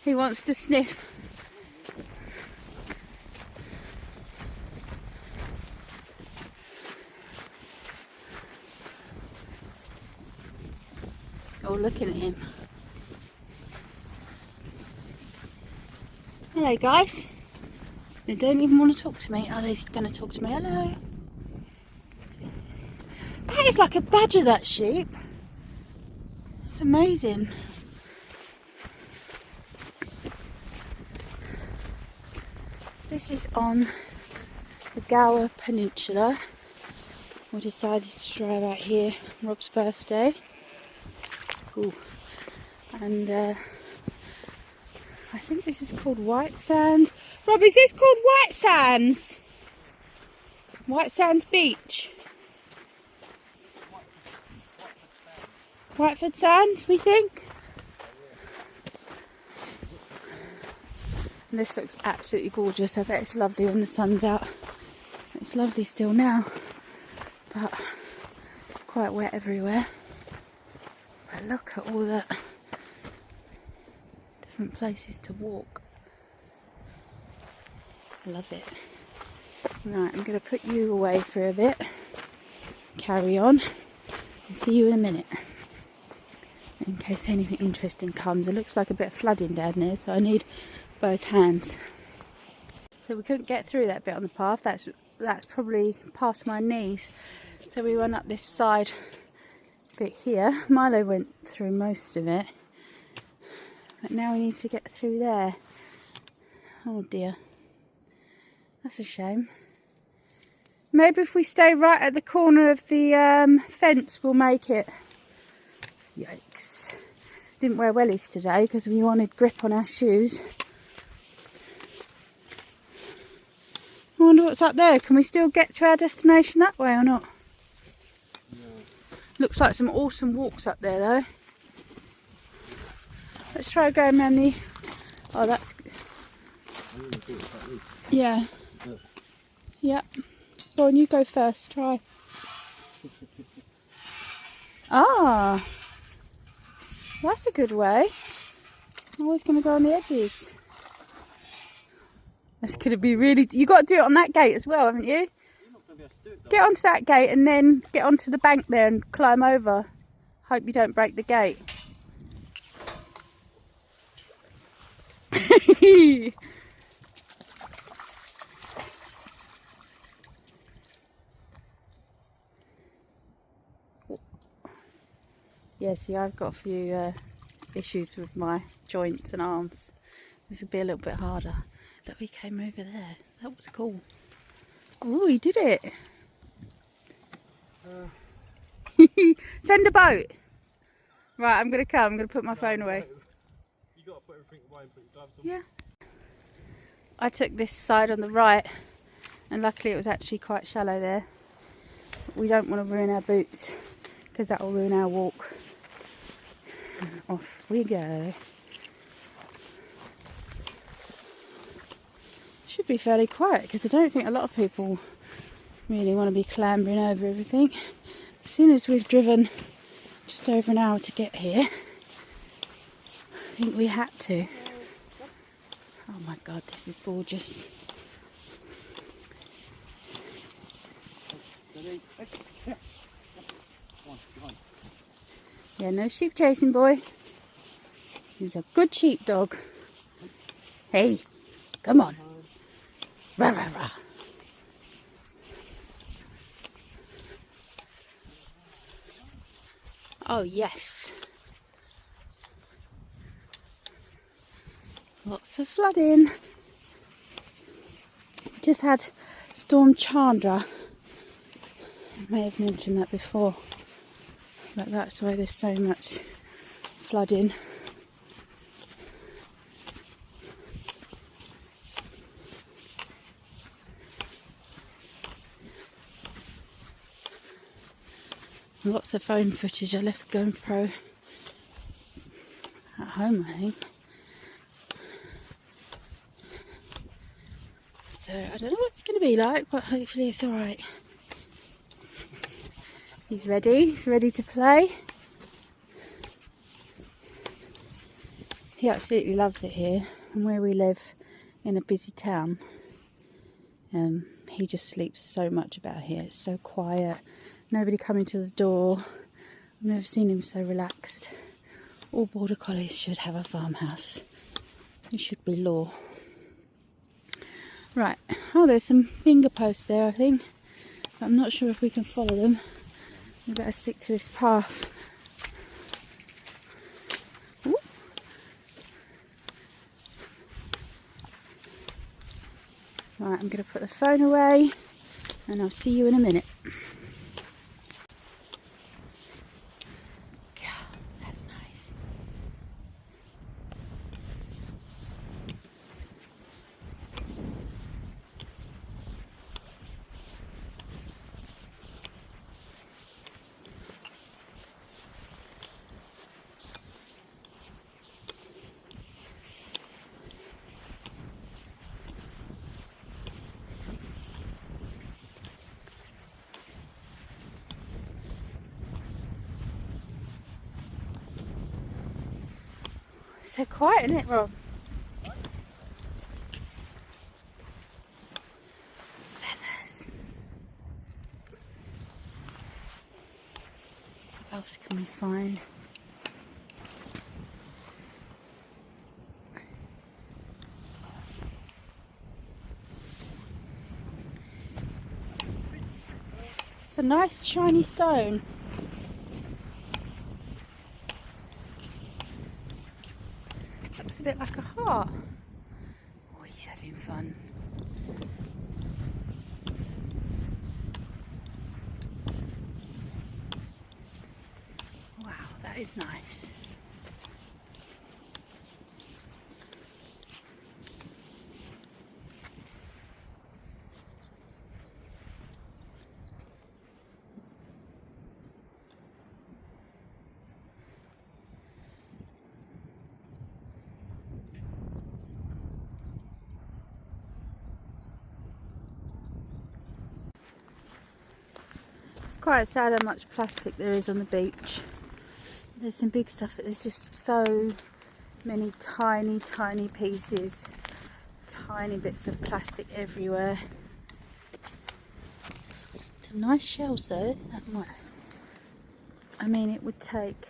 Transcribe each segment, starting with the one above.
He wants to sniff. Oh, looking at him. Hello, guys. They don't even want to talk to me. Oh, they're going to talk to me. Hello. That is like a badger, that sheep. It's amazing. This is on the Gower Peninsula. We decided to drive out here on Rob's birthday. Ooh. And I think this is called Whitesands. Rob, is this called Whitesands? Whitesands Beach. Whiteford Sands, we think. And this looks absolutely gorgeous. I bet it's lovely when the sun's out. It's lovely still now, but quite wet everywhere. But look at all the different places to walk. I love it. Right, I'm going to put you away for a bit. Carry on and see you in a minute. In case anything interesting comes. It looks like a bit of flooding down there, so I need both hands. So we couldn't get through that bit on the path. That's probably past my knees. So we went up this side bit here. Milo went through most of it. But now we need to get through there. Oh dear. That's a shame. Maybe if we stay right at the corner of the fence, we'll make it. Yikes. Didn't wear wellies today because we wanted grip on our shoes. I wonder what's up there. Can we still get to our destination that way or not? No. Looks like some awesome walks up there though. Let's try going around the... Oh, that's... Yeah. Yep. Go on, you go first. Try. Ah. That's a good way. I'm always going to go on the edges. That's going to be really... You got to do it on that gate as well, haven't you? Get onto that gate and then get onto the bank there and climb over. Hope you don't break the gate. Yeah, see, I've got a few issues with my joints and arms. This would be a little bit harder. But we came over there. That was cool. Oh, he did it. Send a boat. Right, I'm going to come. I'm going to put my phone away. You got to put everything away and put your gloves on. Yeah. I took this side on the right, and luckily it was actually quite shallow there. But we don't want to ruin our boots, because that will ruin our walk. And off we go. Should be fairly quiet, because I don't think a lot of people really want to be clambering over everything. As soon as we've driven just over an hour to get here, I think we had to. Oh my god, this is gorgeous. Yeah, no sheep chasing, boy. He's a good sheepdog. Hey, come on. Rah, rah, rah. Oh yes. Lots of flooding. We just had Storm Chandra. I may have mentioned that before. But that's why there's so much flooding. Lots of phone footage. I left GoPro at home, I think. So I don't know what it's going to be like, but hopefully it's alright. He's ready to play. He absolutely loves it here, and where we live in a busy town, he just sleeps so much about here. It's so quiet, nobody coming to the door. I've never seen him so relaxed. All border collies should have a farmhouse. It should be law. Right, oh, there's some finger posts there, I think. But I'm not sure if we can follow them. We better stick to this path. Ooh. Right, I'm going to put the phone away and I'll see you in a minute. God, that's nice. So quiet, isn't it, Rob? Feathers. What else can we find? It's a nice shiny stone. Looks a bit like a heart. Oh, he's having fun. Wow, that is nice. It's quite sad how much plastic there is on the beach. There's some big stuff, but there's just so many tiny pieces, tiny bits of plastic everywhere. Some nice shells though. I mean, it would take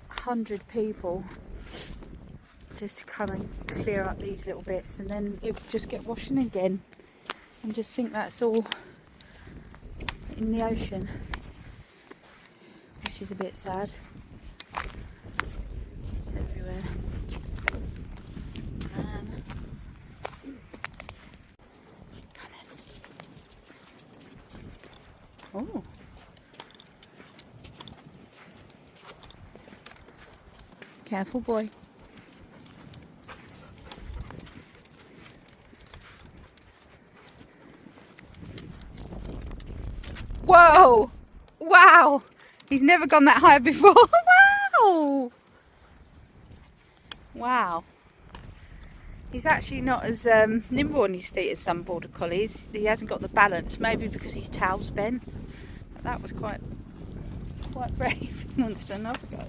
100 people just to come and clear up these little bits, and then it would just get washing again, and just think that's all in the ocean, which is a bit sad. It's everywhere. Oh. Careful, boy. Whoa! Wow! He's never gone that high before. Wow! Wow. He's actually not as nimble on his feet as some border collies. He hasn't got the balance, maybe because his tail's bent. But that was quite brave. He wants to another go.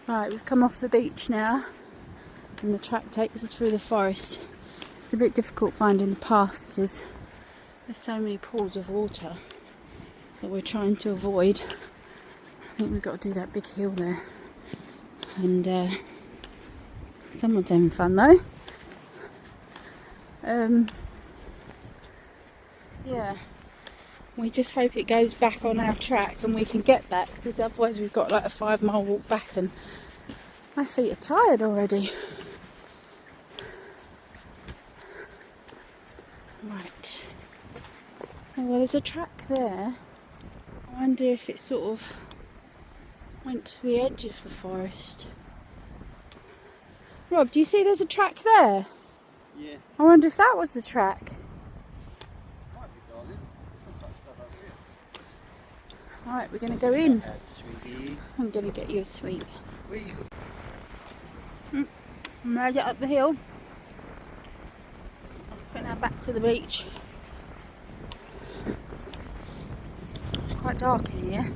Right, we've come off the beach now and the track takes us through the forest. It's a bit difficult finding the path because there's so many pools of water that we're trying to avoid. I think we've got to do that big hill there. And someone's having fun though. Yeah, we just hope it goes back on our track and we can get back, because otherwise we've got like a 5-mile walk back and my feet are tired already. Right. Oh, well, there's a track there. I wonder if it sort of went to the edge of the forest. Rob, do you see there's a track there? Yeah. I wonder if that was the track. Might be, darling. Looks like stuff over Alright, we're going to go in. Sweetie. I'm going to get you a sweet. I'm ready up the hill. We're now back to the beach. It's quite dark in here.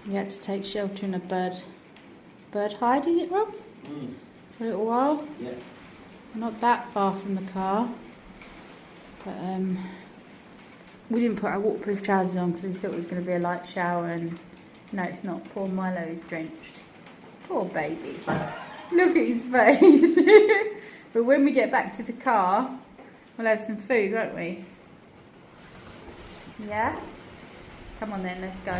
We had to take shelter in a bird hide, is it, Rob? For a little while. Yeah. We're not that far from the car, but we didn't put our waterproof trousers on because we thought it was going to be a light shower, and no, it's not. Poor Milo is drenched. Poor baby. Look at his face. But when we get back to the car, we'll have some food, won't we? Yeah? Come on then, let's go.